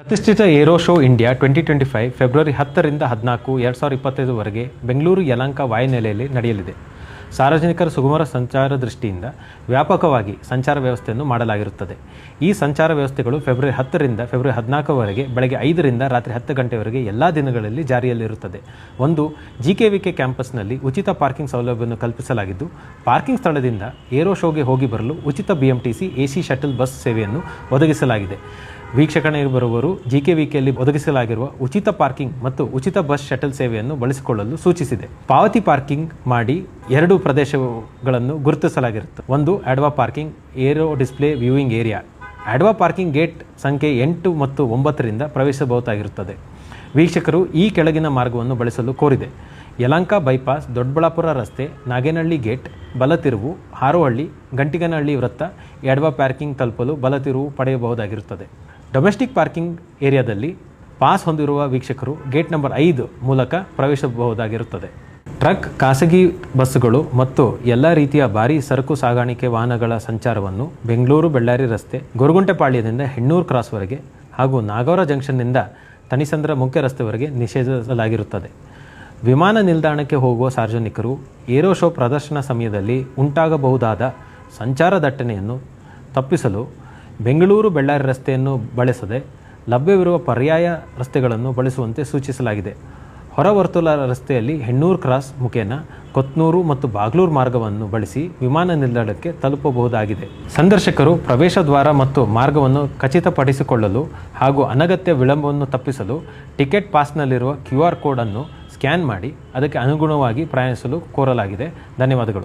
ಪ್ರತಿಷ್ಠಿತ aero show India 2025 February 10ರಿಂದ 14, 2025ವರೆಗೆ ಬೆಂಗಳೂರು ಯಲಹಂಕ ವಾಯುನೆಲೆಯಲ್ಲಿ ನಡೆಯಲಿದೆ. ಸಾರ್ವಜನಿಕರ ಸುಗಮ ಸಂಚಾರ ದೃಷ್ಟಿಯಿಂದ ವ್ಯಾಪಕವಾಗಿ ಸಂಚಾರ ವ್ಯವಸ್ಥೆಯನ್ನು ಮಾಡಲಾಗಿರುತ್ತದೆ. ಈ ಸಂಚಾರ ವ್ಯವಸ್ಥೆಗಳು ಫೆಬ್ರವರಿ 10ರಿಂದ ಫೆಬ್ರವರಿ 14ವರೆಗೆ ಬೆಳಗ್ಗೆ 5ರಿಂದ ರಾತ್ರಿ 10 ಗಂಟೆವರೆಗೆ ಎಲ್ಲ ದಿನಗಳಲ್ಲಿ ಜಾರಿಯಲ್ಲಿರುತ್ತದೆ. ಒಂದು, ಜಿಕೆವಿಕೆ ಕ್ಯಾಂಪಸ್ನಲ್ಲಿ ಉಚಿತ ಪಾರ್ಕಿಂಗ್ ಸೌಲಭ್ಯವನ್ನು ಕಲ್ಪಿಸಲಾಗಿದ್ದು, ಪಾರ್ಕಿಂಗ್ ಸ್ಥಳದಿಂದ ಏರೋ ಶೋಗೆ ಹೋಗಿ ಬರಲು ಉಚಿತ BMTC AC ಶಟಲ್ ಬಸ್ ಸೇವೆಯನ್ನು ಒದಗಿಸಲಾಗಿದೆ. ವೀಕ್ಷಕರಿಗೆ ಬರುವವರು ಜಿಕೆವಿಕೆಯಲ್ಲಿ ಒದಗಿಸಲಾಗಿರುವ ಉಚಿತ ಪಾರ್ಕಿಂಗ್ ಮತ್ತು ಉಚಿತ ಬಸ್ ಶಟಲ್ ಸೇವೆಯನ್ನು ಬಳಸಿಕೊಳ್ಳಲು ಸೂಚಿಸಿದೆ. ಪಾವತಿ ಪಾರ್ಕಿಂಗ್ ಮಾಡಿ 2 ಪ್ರದೇಶಗಳನ್ನು ಗುರುತಿಸಲಾಗಿರುತ್ತದೆ. ಒಂದು, ಆಡ್ವಾ parking aero display viewing area. ಆಡ್ವಾ ಪಾರ್ಕಿಂಗ್ ಗೇಟ್ ಸಂಖ್ಯೆ 8 ಮತ್ತು 9ರಿಂದ ಪ್ರವೇಶಬಹುದಾಗಿರುತ್ತದೆ. ವೀಕ್ಷಕರು ಈ ಕೆಳಗಿನ ಮಾರ್ಗವನ್ನು ಬಳಸಲು ಕೋರಿದೆ: ಯಲಹಂಕ ಬೈಪಾಸ್, ದೊಡ್ಡಬಳ್ಳಾಪುರ ರಸ್ತೆ, ನಾಗೇನಹಳ್ಳಿ ಗೇಟ್, ಬಲ ತಿರುವು, ಹಾರೋಹಳ್ಳಿ, ಗಂಟಿಗನಹಳ್ಳಿ ವೃತ್ತ. ಆಡ್ವಾ ಪಾರ್ಕಿಂಗ್ ತಲುಪಲು ಬಲ ತಿರುವು ಪಡೆಯಬಹುದಾಗಿರುತ್ತದೆ. ಡೊಮೆಸ್ಟಿಕ್ ಪಾರ್ಕಿಂಗ್ ಏರಿಯಾದಲ್ಲಿ ಪಾಸ್ ಹೊಂದಿರುವ ವೀಕ್ಷಕರು ಗೇಟ್ ನಂಬರ್ 5 ಮೂಲಕ ಪ್ರವೇಶಿಸಬಹುದಾಗಿರುತ್ತದೆ. ಟ್ರಕ್, ಖಾಸಗಿ ಬಸ್ಸುಗಳು ಮತ್ತು ಎಲ್ಲ ರೀತಿಯ ಭಾರೀ ಸರಕು ಸಾಗಾಣಿಕೆ ವಾಹನಗಳ ಸಂಚಾರವನ್ನು ಬೆಂಗಳೂರು ಬೆಳ್ಳಾರಿ ರಸ್ತೆ, ಗೊರಗುಂಟೆಪಾಳ್ಯದಿಂದ ಹೆಣ್ಣೂರು ಕ್ರಾಸ್ವರೆಗೆ ಹಾಗೂ ನಾಗೌರ ಜಂಕ್ಷನ್ನಿಂದ ತನಿಸಂದ್ರ ಮುಖ್ಯ ರಸ್ತೆವರೆಗೆ ನಿಷೇಧಿಸಲಾಗಿರುತ್ತದೆ. ವಿಮಾನ ನಿಲ್ದಾಣಕ್ಕೆ ಹೋಗುವ ಸಾರ್ವಜನಿಕರು ಏರೋ ಶೋ ಪ್ರದರ್ಶನ ಸಮಯದಲ್ಲಿ ಉಂಟಾಗಬಹುದಾದ ಸಂಚಾರ ದಟ್ಟಣೆಯನ್ನು ತಪ್ಪಿಸಲು ಬೆಂಗಳೂರು ಬೆಳ್ಳಾರಿ ರಸ್ತೆಯನ್ನು ಬಳಸದೆ ಲಭ್ಯವಿರುವ ಪರ್ಯಾಯ ರಸ್ತೆಗಳನ್ನು ಬಳಸುವಂತೆ ಸೂಚಿಸಲಾಗಿದೆ. ಹೊರವರ್ತುಲ ರಸ್ತೆಯಲ್ಲಿ ಹೆಣ್ಣೂರು ಕ್ರಾಸ್ ಮುಖೇನ ಕೊತ್ನೂರು ಮತ್ತು ಬಾಗ್ಲೂರು ಮಾರ್ಗವನ್ನು ಬಳಸಿ ವಿಮಾನ ನಿಲ್ದಾಣಕ್ಕೆ ತಲುಪಬಹುದಾಗಿದೆ. ಸಂದರ್ಶಕರು ಪ್ರವೇಶ ದ್ವಾರ ಮತ್ತು ಮಾರ್ಗವನ್ನು ಖಚಿತಪಡಿಸಿಕೊಳ್ಳಲು ಹಾಗೂ ಅನಗತ್ಯ ವಿಳಂಬವನ್ನು ತಪ್ಪಿಸಲು ಟಿಕೆಟ್ ಪಾಸ್ನಲ್ಲಿರುವ QR ಕೋಡ್ ಅನ್ನು ಸ್ಕ್ಯಾನ್ ಮಾಡಿ ಅದಕ್ಕೆ ಅನುಗುಣವಾಗಿ ಪ್ರಯಾಣಿಸಲು ಕೋರಲಾಗಿದೆ. ಧನ್ಯವಾದಗಳು.